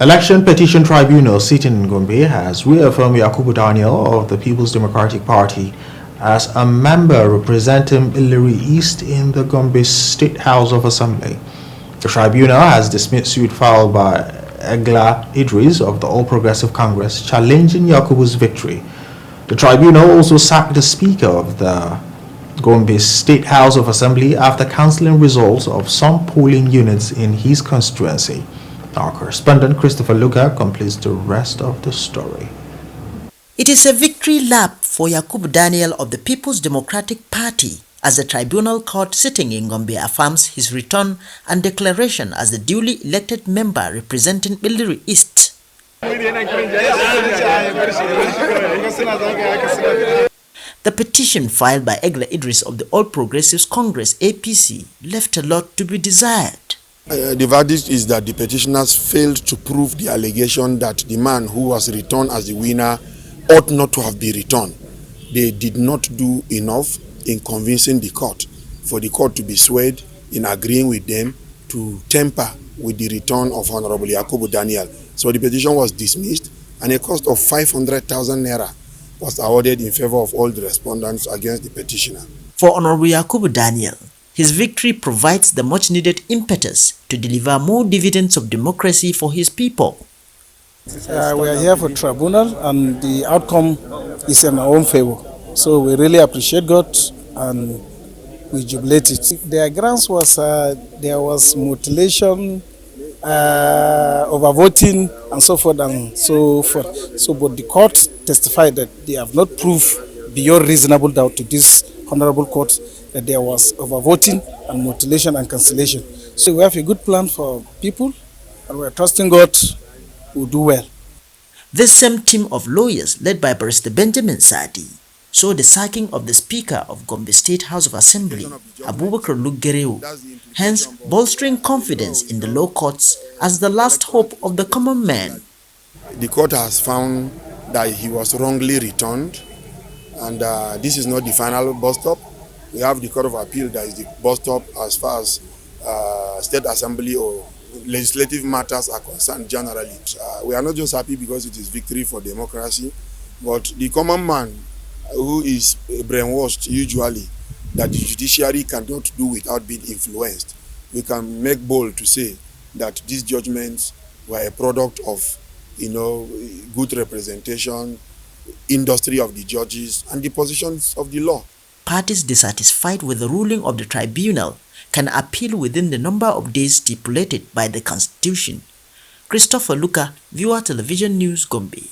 Election Petition Tribunal sitting in Gombe has reaffirmed Yakubu of the People's Democratic Party as a member representing Luggerewo East in the Gombe State House of Assembly. The tribunal has dismissed suit filed by Egla Idris of the All Progressive Congress challenging Yakubu's victory. The tribunal also sacked the Speaker of the Gombe State House of Assembly after cancelling results of some polling units in his constituency. Our correspondent Christopher Luka completes the rest of the story. It is a victory lap for Yakubu of the People's Democratic Party as the tribunal court sitting in Gombe affirms his return and declaration as the duly elected member representing Luggerewo East. The petition filed by Egla Idris of the All Progressives Congress APC left a lot to be desired. The verdict is that the petitioners failed to prove the allegation that the man who was returned as the winner ought not to have been returned. They did not do enough in convincing the court for the court to be swayed in agreeing with them to temper with the return of Honorable Yakubu. So the petition was dismissed and a cost of 500,000 naira was awarded in favor of all the respondents against the petitioner. For Honorable Yakubu, his victory provides the much-needed impetus to deliver more dividends of democracy for his people. We are here for tribunal and the outcome is in our own favor. So we really appreciate God and we jubilate it. Their grounds was there was mutilation, overvoting and so forth and so forth. So but the court testified that they have not proved beyond reasonable doubt to this honorable court that there was overvoting and mutilation and cancellation. So we have a good plan for people and we are trusting God will do well. This same team of lawyers led by Barrister Benjamin Sadi saw the sacking of the Speaker of Gombe State House of Assembly, Abubakar Luggerewo, hence bolstering confidence in the law courts as the last hope of the common man. The court has found that he was wrongly returned and this is not the final bus stop. We have the Court of Appeal that is the bus stop as far as State Assembly or legislative matters are concerned generally. We are not just happy because it is victory for democracy, but the common man who is brainwashed usually that the judiciary cannot do without being influenced. We can make bold to say that these judgments were a product of, good representation, industry of the judges, and the positions of the law. Parties dissatisfied with the ruling of the tribunal can appeal within the number of days stipulated by the Constitution. Christopher Luka, Viewer Television News, Gombe.